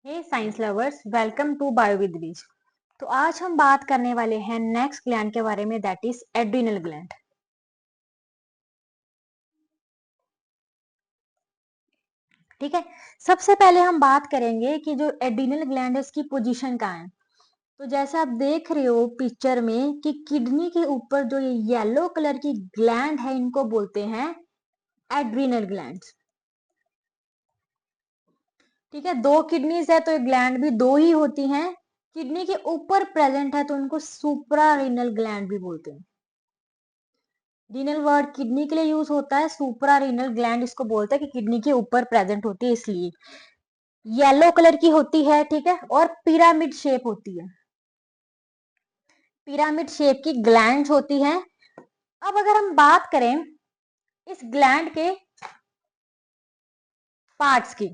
Hey science lovers, welcome to bio with bees. तो आज हम बात करने वाले हैं नेक्स्ट ग्लैंड के बारे में, दैट इज एड्रिनल ग्लैंड। ठीक है, सबसे पहले हम बात करेंगे कि जो एड्रिनल ग्लैंड है उसकी पोजीशन कहाँ है। तो जैसे आप देख रहे हो पिक्चर में कि किडनी के ऊपर जो ये येलो कलर की ग्लैंड है इनको बोलते हैं एड्रिनल ग्लैंड। ठीक है, दो किडनीज है तो ये ग्लैंड भी दो ही होती हैं। किडनी के ऊपर प्रेजेंट है तो उनको सुप्रारेनल ग्लैंड भी बोलते हैं। रीनल वर्ड किडनी के लिए यूज होता है, सुपरा रीनल ग्लैंड इसको बोलते हैं कि किडनी के ऊपर प्रेजेंट होती है, इसलिए येलो कलर की होती है। ठीक है, और पिरामिड शेप होती है, पिरामिड शेप की ग्लैंड होती है। अब अगर हम बात करें इस ग्लैंड के पार्ट्स की,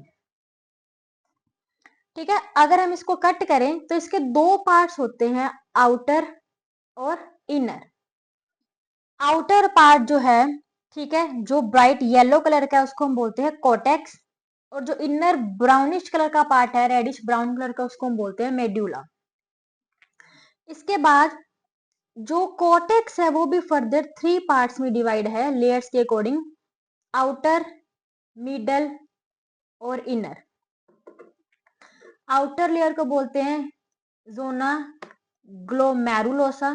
ठीक है, अगर हम इसको कट करें तो इसके दो पार्ट्स होते हैं, आउटर और इनर। आउटर पार्ट जो है, ठीक है, जो ब्राइट येलो कलर का है उसको हम बोलते हैं कोटेक्स, और जो इनर ब्राउनिश कलर का पार्ट है, रेडिश ब्राउन कलर का, उसको हम बोलते हैं मेड्यूला। इसके बाद जो कोटेक्स है वो भी फर्दर थ्री पार्ट्स में डिवाइड है लेयर्स के अकॉर्डिंग, आउटर, मिडल और इनर। आउटर लेयर को बोलते हैं जोना ग्लोमेरुलोसा,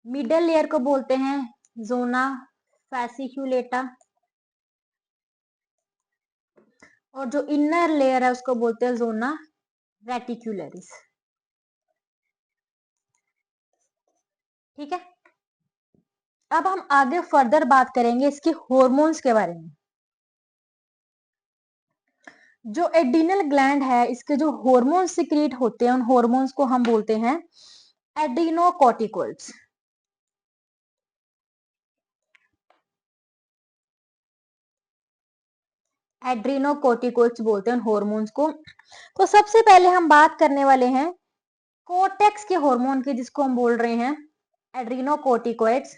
मिडल लेयर को बोलते हैं जोना फैसिक्यूलेटा, और जो इनर लेयर है उसको बोलते हैं जोना रेटिक्युलरिस। ठीक है, अब हम आगे फर्दर बात करेंगे इसके हॉर्मोन्स के बारे में। जो एड्रिनल ग्लैंड है इसके जो हॉर्मोन सिक्रीट होते हैं उन हॉर्मोन्स को हम बोलते हैं एड्रिनोकॉर्टिकॉइड्स। एड्रिनोकॉर्टिकॉइड्स बोलते हैं उन हॉर्मोन्स को। तो सबसे पहले हम बात करने वाले हैं कोटेक्स के हार्मोन की, जिसको हम बोल रहे हैं एड्रिनोकॉर्टिकॉइड्स।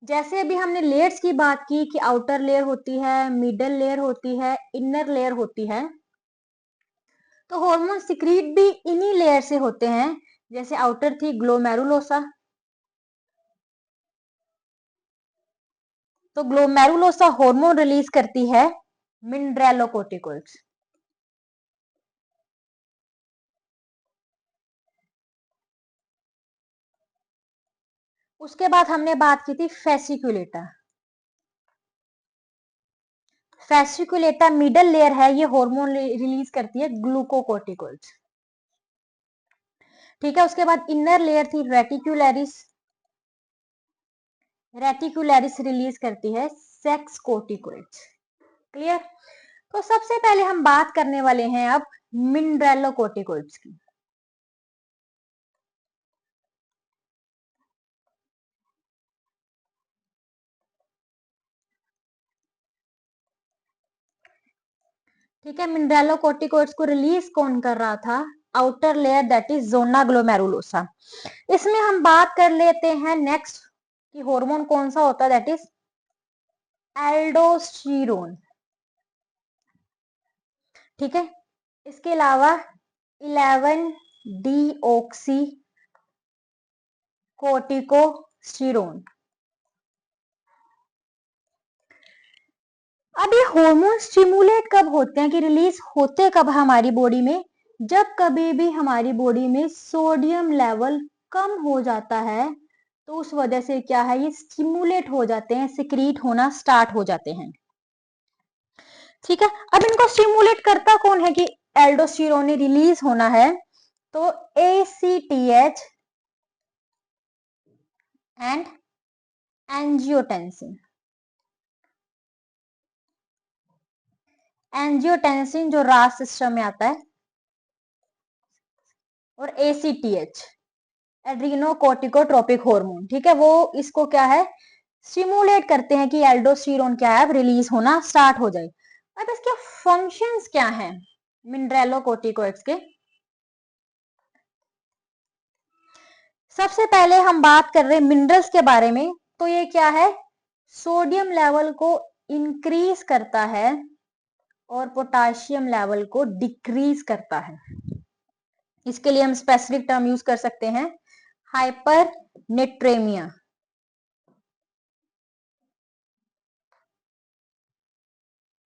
जैसे अभी हमने लेयर्स की बात की कि आउटर लेयर होती है, मिडल लेयर होती है, इनर लेयर होती है, तो हार्मोन सिक्रीट भी इन्हीं लेयर से होते हैं। जैसे आउटर थी ग्लोमेरुलोसा, तो ग्लोमेरुलोसा हार्मोन रिलीज करती है मिनरलोकॉर्टिकॉइड्स। उसके बाद हमने बात की थी फेसिकुलेटा। फेसिकुलेटा मिडल लेयर है, ये हार्मोन रिलीज करती है ग्लूकोकॉर्टिकॉइड्स। ठीक है, उसके बाद इनर लेयर थी रेटिकुलरिस, रेटिकुलरिस रिलीज करती है सेक्स कोर्टिकोइड्स। क्लियर। तो सबसे पहले हम बात करने वाले हैं अब मिनरलोकॉर्टिकॉइड्स की। ठीक है, मिनरलोकॉर्टिकॉइड्स को रिलीज कौन कर रहा था? Outer layer, that is zona glomerulosa. इसमें हम बात कर लेते हैं नेक्स्ट कि हार्मोन कौन सा होता है, दैट इज एल्डोस्टेरोन। ठीक है, इसके अलावा 11 डीऑक्सी कोर्टिकोस्टेरोन। अब ये हार्मोन स्टिमुलेट कब होते हैं कि रिलीज होते कब हमारी बॉडी में? जब कभी भी हमारी बॉडी में सोडियम लेवल कम हो जाता है तो उस वजह से क्या है, ये स्टिमुलेट हो जाते हैं, सिक्रीट होना स्टार्ट हो जाते हैं। ठीक है, अब इनको स्टिमुलेट करता कौन है कि एल्डोस्टेरोन रिलीज होना है, तो ACTH एंड एंजियोटेंसिन। एंजियोटेंसिन जो रास सिस्टम में आता है, और ACTH एड्रिनोकोर्टिकोट्रोपिक हार्मोन। ठीक है, वो इसको क्या है, स्टिमुलेट करते हैं कि एल्डोस्टेरोन क्या है रिलीज होना स्टार्ट हो जाए। अब इसके फंक्शंस क्या हैं मिनरलोकॉर्टिकॉइड्स के? सबसे पहले हम बात कर रहे हैं मिनरल्स के बारे में, तो ये क्या है, सोडियम लेवल को इंक्रीज करता है और पोटाशियम लेवल को डिक्रीज करता है। इसके लिए हम स्पेसिफिक टर्म यूज कर सकते हैं, हाइपरनेट्रेमिया।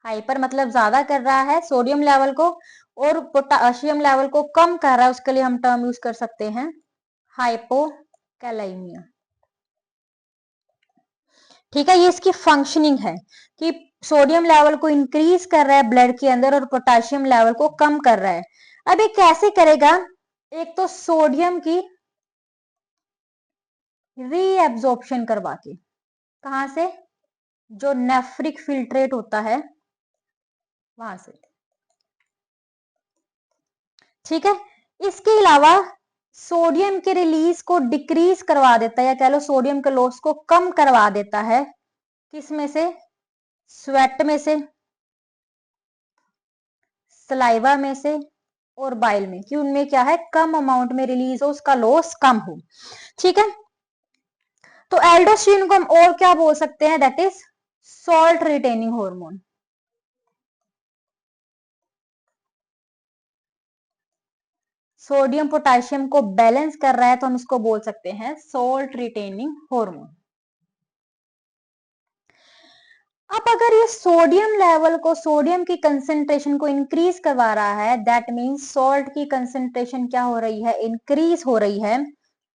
हाइपर मतलब ज्यादा कर रहा है सोडियम लेवल को, और पोटाशियम लेवल को कम कर रहा है, उसके लिए हम टर्म यूज कर सकते हैं हाइपोकैलाइमिया। ठीक है, ये इसकी फंक्शनिंग है कि सोडियम लेवल को इंक्रीज कर रहा है ब्लड के अंदर और पोटाशियम लेवल को कम कर रहा है। अब ये कैसे करेगा? एक तो सोडियम की रीएब्जॉर्प्शन करवा के, कहां से? जो नेफ्रिक फिल्ट्रेट होता है वहां से। ठीक है, इसके अलावा सोडियम के रिलीज को डिक्रीज करवा देता है, या कह लो सोडियम के लॉस को कम करवा देता है। किस में से? स्वेट में से, सलाइवा में से और बाइल में, कि उनमें क्या है, कम अमाउंट में रिलीज हो, उसका लॉस कम हो। ठीक है, तो एल्डोस्टेरोन को हम और क्या बोल सकते हैं? That is salt retaining hormone. Sodium potassium को बैलेंस कर रहा है तो हम इसको बोल सकते हैं सॉल्ट रिटेनिंग हार्मोन। अब अगर ये सोडियम लेवल को, सोडियम की कंसेंट्रेशन को इंक्रीज करवा रहा है, दैट मीन्स सॉल्ट की कंसेंट्रेशन क्या हो रही है? इंक्रीज हो रही है।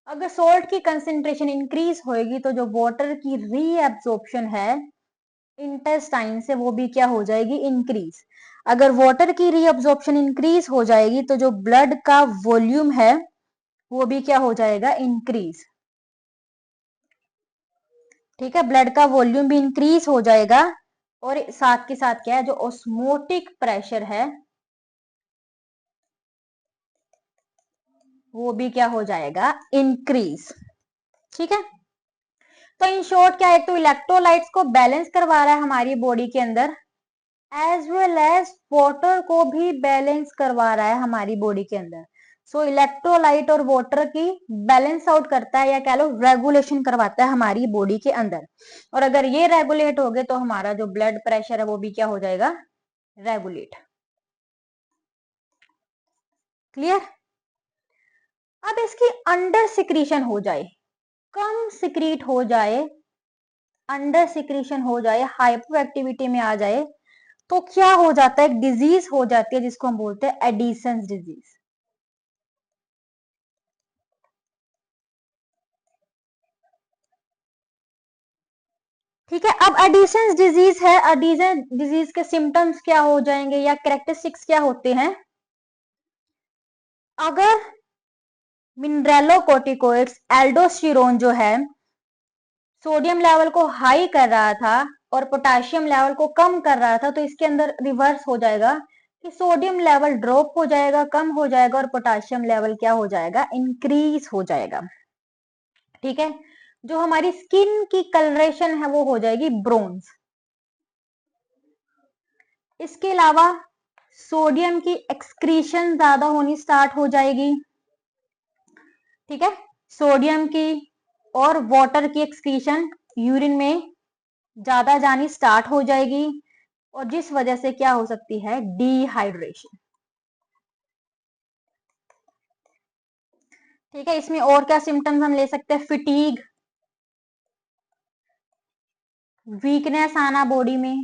अगर सॉल्ट की कंसेंट्रेशन इंक्रीज होएगी तो जो वाटर की रीएब्जॉर्प्शन है इंटेस्टाइन से, वो भी क्या हो जाएगी? इंक्रीज। अगर वाटर की रीअब्जॉर्प्शन इंक्रीज हो जाएगी तो जो ब्लड का वॉल्यूम है वो भी क्या हो जाएगा? इंक्रीज। ठीक है, ब्लड का वॉल्यूम भी इंक्रीज हो जाएगा, और साथ के साथ क्या है, जो ऑस्मोटिक प्रेशर है वो भी क्या हो जाएगा? इंक्रीज। ठीक है, तो इन शॉर्ट क्या है, एक तो इलेक्ट्रोलाइट्स को बैलेंस करवा रहा है हमारी बॉडी के अंदर, एज वेल एज वाटर को भी बैलेंस करवा रहा है हमारी बॉडी के अंदर। सो इलेक्ट्रोलाइट और वाटर की बैलेंस आउट करता है, या कह लो रेगुलेशन करवाता है हमारी बॉडी के अंदर। और अगर ये रेगुलेट हो गए तो हमारा जो ब्लड प्रेशर है वो भी क्या हो जाएगा? रेगुलेट। क्लियर? अब इसकी अंडर सिक्रीशन हो जाए, कम सिक्रीट हो जाए, अंडर सिक्रीशन हो जाए, हाइपो एक्टिविटी में आ जाए, तो क्या हो जाता है? एक डिजीज हो जाती है जिसको हम बोलते हैं एडिसन्स डिजीज। ठीक है, अब एडिसन्स डिजीज है, एडिसन डिजीज के सिम्टम्स क्या हो जाएंगे या कैरेक्टरिस्टिक्स क्या होते हैं? अगर मिनरेलोकोर्टिकोइड्स, एल्डोस्टेरोन जो है सोडियम लेवल को हाई कर रहा था और पोटेशियम लेवल को कम कर रहा था, तो इसके अंदर रिवर्स हो जाएगा कि सोडियम लेवल ड्रॉप हो जाएगा, कम हो जाएगा, और पोटेशियम लेवल क्या हो जाएगा? इंक्रीज हो जाएगा। ठीक है, जो हमारी स्किन की कलरेशन है वो हो जाएगी ब्रोंज। इसके अलावा सोडियम की एक्सक्रीशन ज्यादा होनी स्टार्ट हो जाएगी। ठीक है, सोडियम की और वाटर की एक्सक्रीशन यूरिन में ज्यादा जानी स्टार्ट हो जाएगी, और जिस वजह से क्या हो सकती है? डिहाइड्रेशन। ठीक है, इसमें और क्या सिम्टम्स हम ले सकते हैं? फिटीग, वीकनेस आना बॉडी में,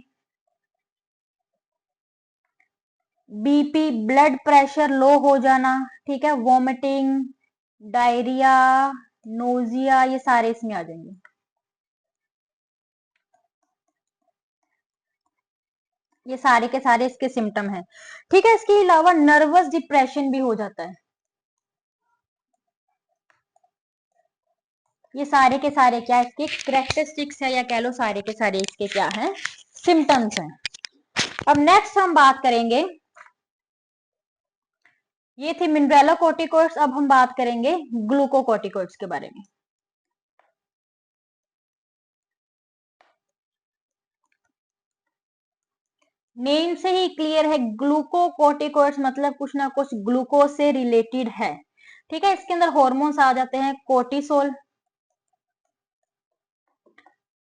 बीपी ब्लड प्रेशर लो हो जाना, ठीक है, वॉमिटिंग, डायरिया, नोजिया, ये सारे इसमें आ जाएंगे। ये सारे के सारे इसके सिम्टम हैं। ठीक है, इसके अलावा नर्वस डिप्रेशन भी हो जाता है। ये सारे के सारे क्या इसके कैरेक्टरिस्टिक्स है, या कह लो सारे के सारे इसके क्या हैं? सिम्टम्स हैं। अब नेक्स्ट हम बात करेंगे, ये थे मिनरेलोकोर्टिकोइड्स, अब हम बात करेंगे ग्लूकोकोर्टिकोइड्स के बारे में। नेम से ही क्लियर है, ग्लूकोकोर्टिकोइड्स मतलब कुछ ना कुछ ग्लूकोज से रिलेटेड है। ठीक है, इसके अंदर हॉर्मोन्स आ जाते हैं, कोर्टिसोल,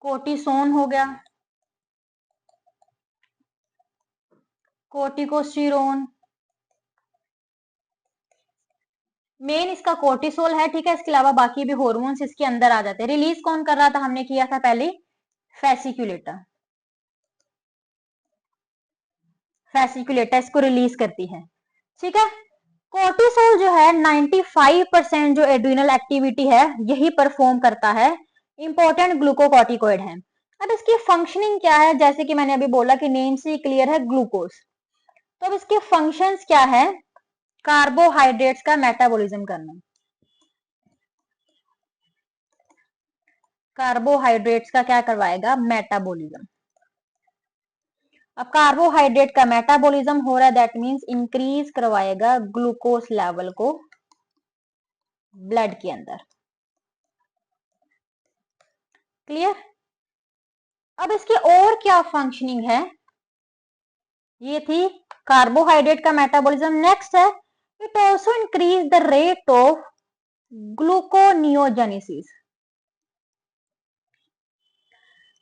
कोर्टिसोन हो गया, कोर्टिकोस्टेरोन, मेन इसका कोर्टिसोल है, ठीक है। इसके अलावा बाकी भी हॉर्मोन्स इसके अंदर आ जाते हैं। रिलीज कौन कर रहा था, हमने किया था पहले, फेसिक्यूलेटा। फेसिक्यूलेटा इसको रिलीज करती है, ठीक है। कोर्टिसोल जो है 95% जो एड्रिनल एक्टिविटी है यही परफॉर्म करता है, इंपॉर्टेंट ग्लूकोकॉर्टिकोइड है। अब इसकी फंक्शनिंग क्या है, जैसे कि मैंने अभी बोला कि नेम से क्लियर है ग्लूकोज, तो अब इसके फंक्शंस क्या है, कार्बोहाइड्रेट्स का मेटाबॉलिज्म करना, कार्बोहाइड्रेट्स का क्या करवाएगा, मेटाबॉलिज्म। अब कार्बोहाइड्रेट का मेटाबॉलिज्म हो रहा है, दैट मींस इंक्रीज करवाएगा ग्लूकोज लेवल को ब्लड के अंदर, क्लियर। अब इसकी और क्या फंक्शनिंग है, ये थी कार्बोहाइड्रेट का मेटाबॉलिज्म। नेक्स्ट है, it also increase the rate of gluconeogenesis.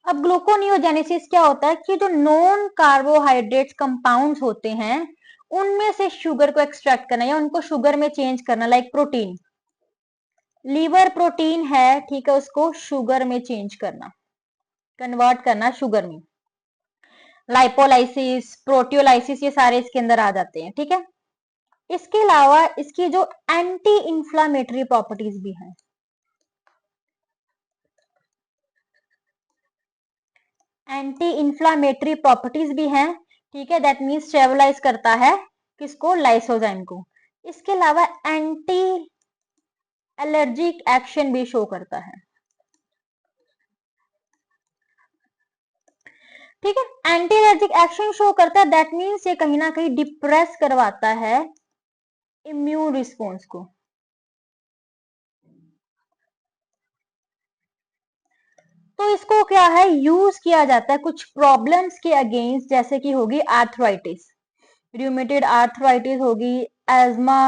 अब ग्लूकोनियोजेनेसिस क्या होता है कि जो नॉन कार्बोहाइड्रेट कंपाउंड्स होते हैं उनमें से शुगर को एक्सट्रैक्ट करना या उनको शुगर में चेंज करना, लाइक प्रोटीन, लीवर प्रोटीन है, ठीक है, उसको शुगर में चेंज करना, कन्वर्ट करना शुगर में, लाइपोलाइसिस, प्रोटियोलाइसिस, ये सारे इसके अंदर आ जाते हैं, ठीक है। इसके अलावा इसकी जो एंटी इंफ्लामेटरी प्रॉपर्टीज भी हैं, एंटी इंफ्लामेटरी प्रॉपर्टीज भी हैं, ठीक है, दैट मींस स्टेबलाइज करता है किसको, लाइसोजाइम को। इसके अलावा एंटी एलर्जिक एक्शन भी शो करता है, ठीक है। एंटी एलर्जिक एक्शन शो करता है, दैट मींस ये कहीं ना कहीं डिप्रेस करवाता है इम्यून रिस्पॉन्स को। तो इसको क्या है, यूज किया जाता है कुछ प्रॉब्लम्स के अगेंस्ट, जैसे कि होगी आर्थराइटिस, रूमेटॉइड आर्थराइटिस होगी, एज्मा,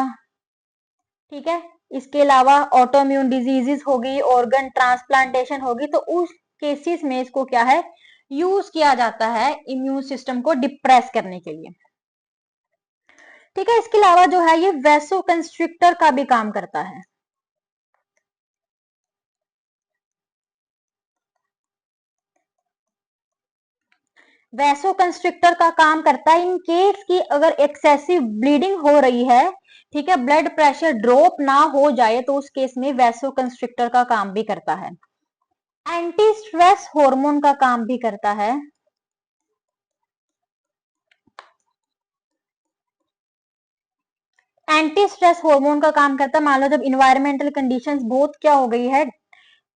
ठीक है। इसके अलावा ऑटोइम्यून डिजीजेस होगी, ऑर्गन ट्रांसप्लांटेशन होगी, तो उस केसेस में इसको क्या है, यूज किया जाता है इम्यून सिस्टम को डिप्रेस करने के लिए, ठीक है। इसके अलावा जो है ये वैसो कंस्ट्रिक्टर का भी काम करता है, वैसो कंस्ट्रिक्टर का काम करता है इन केस की अगर एक्सेसिव ब्लीडिंग हो रही है, ठीक है, ब्लड प्रेशर ड्रॉप ना हो जाए, तो उस केस में वैसो कंस्ट्रिक्टर का काम भी करता है। एंटी स्ट्रेस हार्मोन का काम भी करता है, एंटी स्ट्रेस हार्मोन का काम करता है। मान लो जब इन्वायरमेंटल कंडीशंस बहुत क्या हो गई है,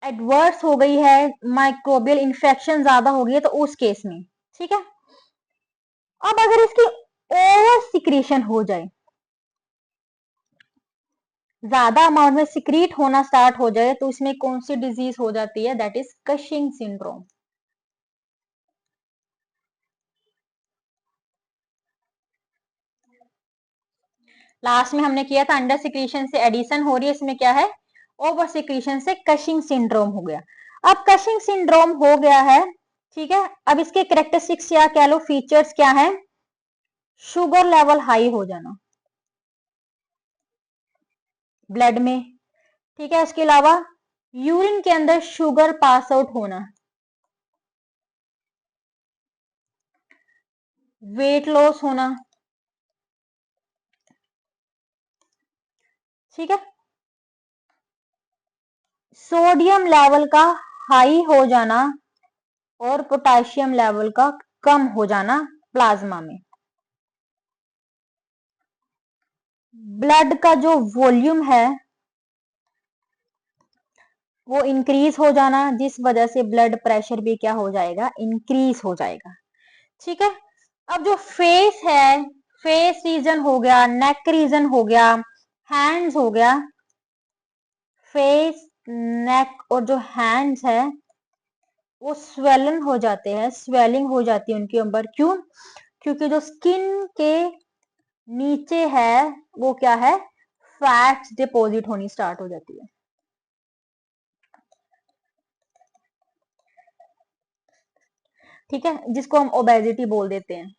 एडवर्स हो गई है, माइक्रोबियल इन्फेक्शन ज्यादा हो गई है, तो उस केस में, ठीक है। अब अगर इसकी ओवर सिक्रीशन हो जाए, ज्यादा अमाउंट में सिक्रीट होना स्टार्ट हो जाए, तो इसमें कौन सी डिजीज हो जाती है, that is Cushing syndrome. Last में हमने किया था अंडर सिक्रीशन से एडिशन हो रही है, इसमें क्या है, ओवर सिक्रीशन से कशिंग सिंड्रोम हो गया। अब कशिंग सिंड्रोम हो गया है, ठीक है। अब इसके करेक्टरिस्टिक्स या कह लो फीचर्स क्या है, शुगर लेवल हाई हो जाना ब्लड में, ठीक है। इसके अलावा यूरिन के अंदर शुगर पास आउट होना, वेट लॉस होना, ठीक है। सोडियम लेवल का हाई हो जाना और पोटेशियम लेवल का कम हो जाना प्लाज्मा में, ब्लड का जो वॉल्यूम है वो इंक्रीज हो जाना, जिस वजह से ब्लड प्रेशर भी क्या हो जाएगा, इंक्रीज हो जाएगा, ठीक है। अब जो फेस है, फेस रीजन हो गया, नेक रीजन हो गया, हैंड्स हो गया, फेस, नेक और जो हैंड्स है वो स्वेलन हो जाते हैं, स्वेलिंग हो जाती है उनके ऊपर, क्यों, क्योंकि जो स्किन के नीचे है वो क्या है, फैट्स डिपॉजिट होनी स्टार्ट हो जाती है, ठीक है, जिसको हम ओबेसिटी बोल देते हैं।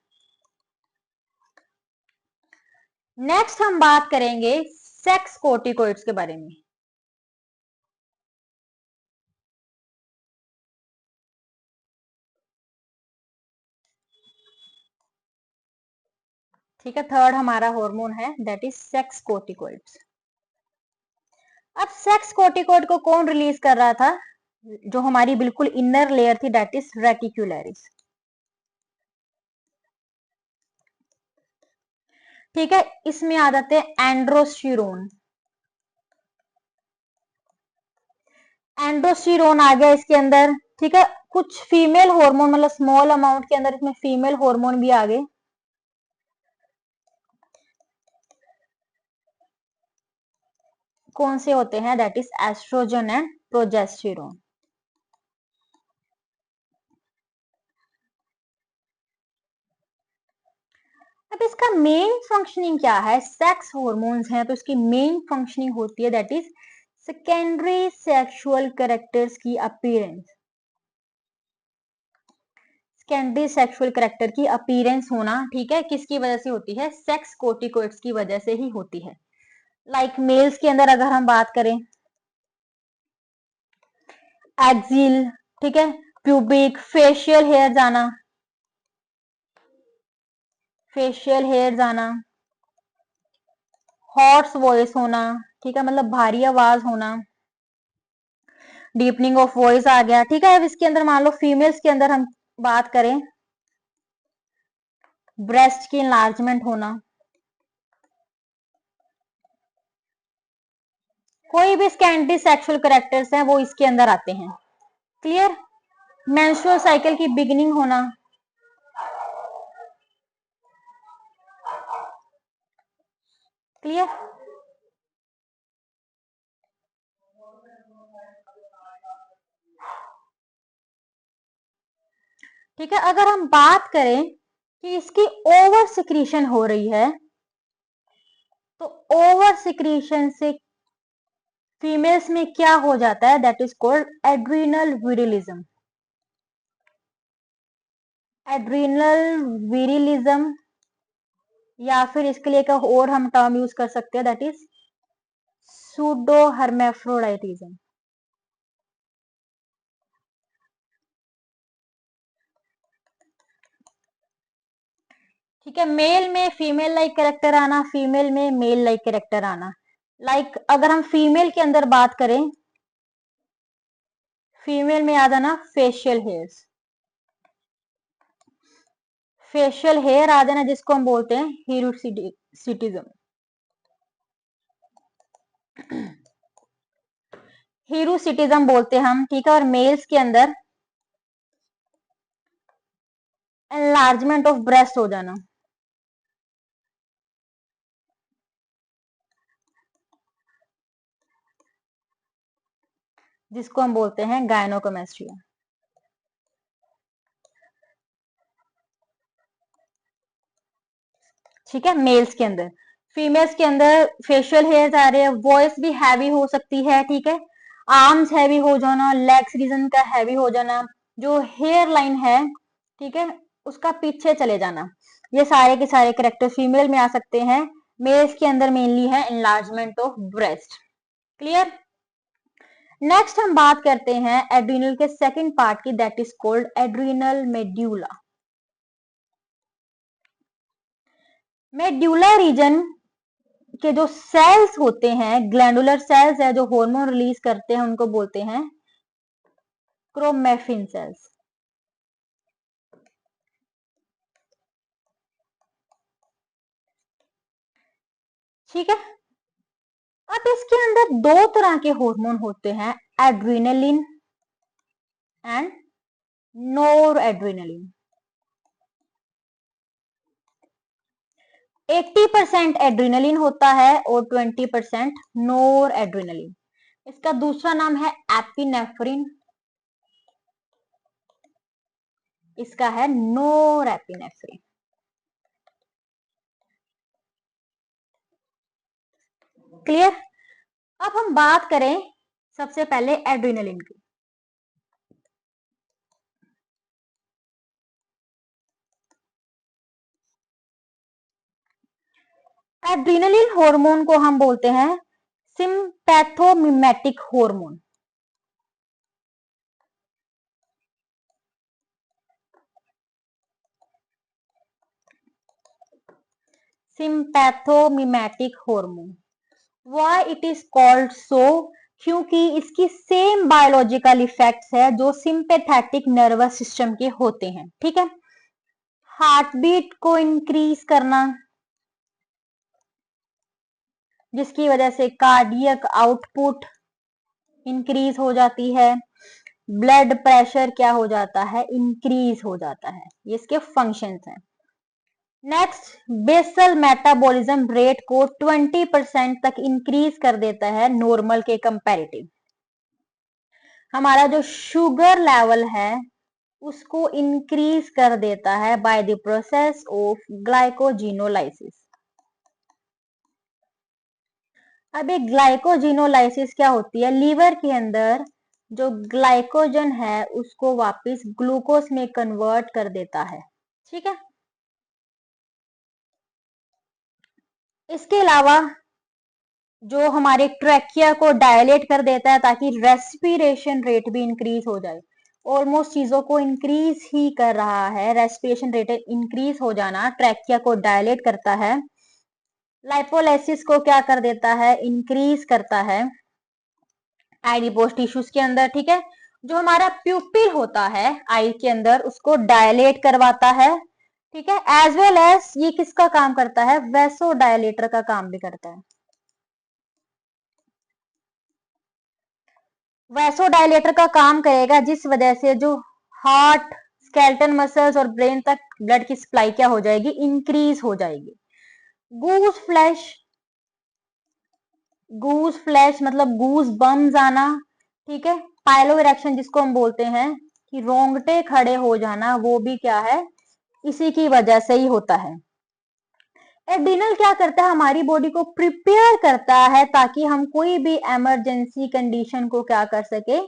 नेक्स्ट हम बात करेंगे सेक्स कोर्टिकोइड्स के बारे में। ठीक है, थर्ड हमारा हार्मोन है दैट इज सेक्स कोर्टिकोइड्स। अब सेक्स कोर्टिकोइड को कौन रिलीज कर रहा था? जो हमारी बिल्कुल इनर लेयर थी दैट इज रेटिक्युलरिस। ठीक है, इसमें आ जाते हैं एंड्रोस्टिरोन। एंड्रोस्टिरोन आ गया इसके अंदर। ठीक है, कुछ फीमेल हार्मोन मतलब स्मॉल अमाउंट के अंदर इसमें फीमेल हार्मोन भी आ गए। कौन से होते हैं? That is estrogen and progesterone. अब इसका मेन फंक्शनिंग क्या है? सेक्स हार्मोन्स हैं तो इसकी मेन फंक्शनिंग होती है that is secondary sexual characters की अपीयरेंस। सेकेंडरी सेक्सुअल कैरेक्टर की अपीयरेंस होना, ठीक है, किसकी वजह से होती है? सेक्स कोर्टिकोइड्स की वजह से ही होती है। लाइक मेल्स के अंदर अगर हम बात करें, एक्सिल, ठीक है, प्यूबिक, फेशियल हेयर जाना, फेशियल हेयर जाना, हॉर्स वॉइस होना, ठीक है, मतलब भारी आवाज होना, डीपनिंग ऑफ वॉइस आ गया। ठीक है, अब इसके अंदर मान लो फीमेल्स के अंदर हम बात करें, ब्रेस्ट की इनलार्जमेंट होना, कोई भी स्कैंडी सेक्सुअल कैरेक्टर्स हैं वो इसके अंदर आते हैं। क्लियर? मेंस्ट्रुअल साइकिल की बिगिनिंग होना, क्लियर? ठीक है, अगर हम बात करें कि इसकी ओवर सिक्रीशन हो रही है तो ओवर सिक्रीशन से फीमेल्स में क्या हो जाता है? That is called adrenal virilism. Adrenal virilism, या फिर इसके लिए एक और हम टर्म यूज कर सकते हैं दैट इज सूडो हर्मेफ्रोडाइटिज्म। ठीक है, मेल में फीमेल लाइक कैरेक्टर आना, फीमेल में मेल लाइक कैरेक्टर आना। लाइक अगर हम फीमेल के अंदर बात करें, फीमेल में आ जाना फेशियल हेयर्स, फेशियल हेयर आ जाना जिसको हम बोलते हैं हीरोसिटिज्म। हीरोसिटिज्म बोलते हैं हम। ठीक है, और मेल्स के अंदर एनलार्जमेंट ऑफ ब्रेस्ट हो जाना, जिसको हम बोलते हैं गायनोकोमेस्ट्रिया। ठीक है, मेल्स के अंदर। फीमेल्स के अंदर फेशियल हेयर्स आ रहे हैं, वॉइस भी हैवी हो सकती है। ठीक है, आर्म्स हैवी हो जाना, लेग्स रीजन का हैवी हो जाना, जो हेयर लाइन है, ठीक है, उसका पीछे चले जाना, ये सारे के सारे कैरेक्टर फीमेल में आ सकते हैं। मेल्स के अंदर मेनली है enlargement of breast. Clear? Next हम बात करते हैं एड्रिनल के सेकंड पार्ट की that is called adrenal medulla. Medulla region के जो सेल्स होते हैं, ग्लैंडुलर सेल्स है जो हार्मोन रिलीज करते हैं, उनको बोलते हैं क्रोमेफिन सेल्स। ठीक है, अब इसके अंदर दो तरह के हार्मोन होते हैं, adrenaline and NOR adrenaline. 80% adrenaline होता है और 20% नोर एड्रिनलिन। इसका दूसरा नाम है एपिनेफ्रिन, इसका है नोर एपिनेफ्रिन। क्लियर? अब हम बात करें सबसे पहले एड्रिनलिन की। एड्रिनलिन हार्मोन को हम बोलते हैं sympathomimetic hormone. Sympathomimetic hormone. Why it is called सो? क्योंकि इसकी सेम बायोलॉजिकल इफेक्ट्स है जो सिंपैथेटिक नर्वस सिस्टम के होते हैं। ठीक है, हार्ट बीट को इंक्रीज करना, जिसकी वजह से कार्डियक आउटपुट इंक्रीज हो जाती है, ब्लड प्रेशर क्या हो जाता है, इंक्रीज हो जाता है। ये इसके फंक्शंस हैं। नेक्स्ट, बेसल मेटाबॉलिज्म रेट को 20% तक इंक्रीज कर देता है नॉर्मल के कंपैरेटिव। हमारा जो शुगर लेवल है उसको इंक्रीज कर देता है by the process of glycogenolysis. अब ये ग्लाइकोजिनोलाइसिस क्या होती है? लीवर के अंदर जो ग्लाइकोजन है उसको वापस ग्लूकोज में कन्वर्ट कर देता है। ठीक है, इसके अलावा जो हमारे ट्रैकिया को डायलेट कर देता है ताकि रेस्पिरेशन रेट भी इंक्रीज हो जाए। ऑलमोस्ट चीजों को इंक्रीज ही कर रहा है, रेस्पिरेशन रेट इंक्रीज हो जाना ट्रैकिया को डायलेट करता है। लाइपोलाइसिस को क्या कर देता है? इंक्रीज करता है एडिपोज टिश्यूज के अंदर। ठीक है, जो हमारा प्यूपिल होता है आई के अंदर उसको डायलेट करवाता है। ठीक है, एज वेल एज ये किसका काम करता है? वैसो डायलेटर का काम भी करता है। वैसोडाइलेटर का काम करेगा, जिस वजह से जो हार्ट, स्केलेटन मसल्स और ब्रेन तक ब्लड की सप्लाई क्या हो जाएगी? इंक्रीज हो जाएगी। गूज फ्लैश, गूज फ्लैश मतलब गूज बम्स आना। ठीक है, पाइलो इरेक्शन जिसको हम बोलते हैं कि रोंगटे खड़े हो जाना, वो भी क्या है? इसी की वजह से ही होता है। एड्रिनल क्या करता है? हमारी बॉडी को प्रिपेयर करता है ताकि हम कोई भी इमरजेंसी कंडीशन को क्या कर सके?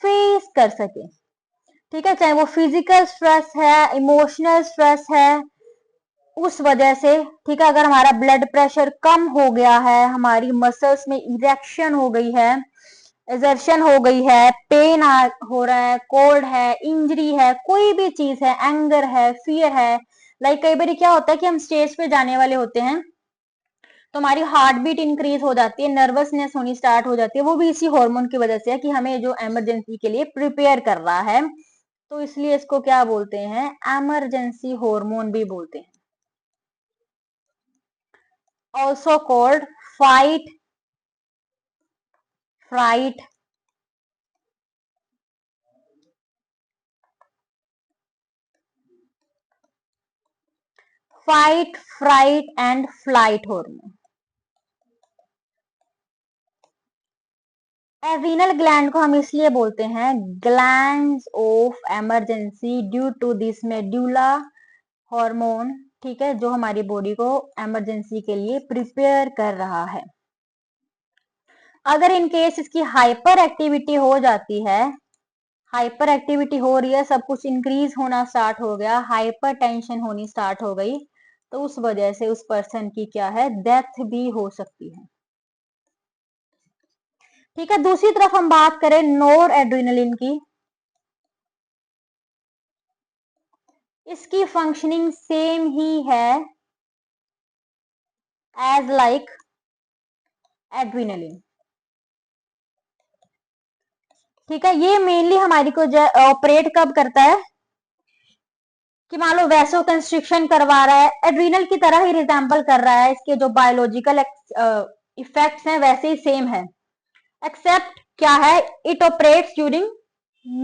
फेस कर सके। ठीक है, चाहे वो फिजिकल स्ट्रेस है, इमोशनल स्ट्रेस है, उस वजह से। ठीक है, अगर हमारा ब्लड प्रेशर कम हो गया है, हमारी मसल्स में इरेक्शन हो गई है, एजर्शन हो गई है, पेन हो रहा है, कोल्ड है, इंजरी है, कोई भी चीज है, एंगर है, फियर है, लाइक कई बार क्या होता है कि हम स्टेज पे जाने वाले होते हैं तो हमारी हार्ट बीट इंक्रीज हो जाती है, नर्वसनेस होनी स्टार्ट हो जाती है, वो भी इसी हार्मोन की वजह से है कि हमें जो इमरजेंसी के लिए प्रिपेयर कर रहा है। तो इसलिए इसको क्या बोलते हैं? इमरजेंसी हार्मोन भी बोलते हैं। Also called fight, fright, fight, fright and flight hormone. Adrenal gland को हम इसलिए बोलते हैं glands of emergency due to this medulla hormone. ठीक है, जो हमारी बॉडी को इमरजेंसी के लिए प्रिपेयर कर रहा है। अगर इन केस इसकी हाइपर एक्टिविटी हो जाती है, हाइपर एक्टिविटी हो रही है, सब कुछ इंक्रीज होना स्टार्ट हो गया, हाइपर टेंशन होनी स्टार्ट हो गई, तो उस वजह से उस पर्सन की क्या है? डेथ भी हो सकती है। ठीक है, दूसरी तरफ हम बात करें नोर एड्रिनलिन की, इसकी फंक्शनिंग सेम ही है एज लाइक एड्रिनलिन। ठीक है, ये मेनली हमारी को ऑपरेट कब करता है? कि मान लो वैसो कंस्ट्रिक्शन करवा रहा है, एड्रिनल की तरह ही रिजेंबल कर रहा है, इसके जो बायोलॉजिकल इफेक्ट्स हैं वैसे ही सेम है, एक्सेप्ट क्या है? It operates during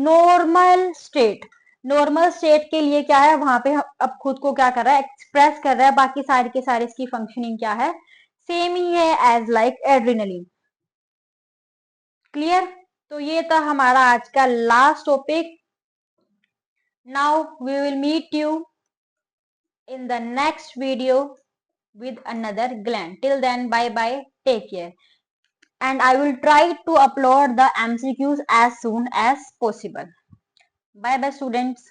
normal state. Normal state के लिए क्या है? वहां पे अब खुद को क्या कर रहा है? एक्सप्रेस कर रहा है। बाकी सारे के सारे इसकी फंक्शनिंग क्या है? सेम ही है एज लाइक एड्रिनलिन। क्लियर? तो ये था हमारा आज का last topic. Now we will meet you in the next video with another gland. Till then, bye bye, take care, and I will try to upload the MCQs as soon as possible. Bye bye students.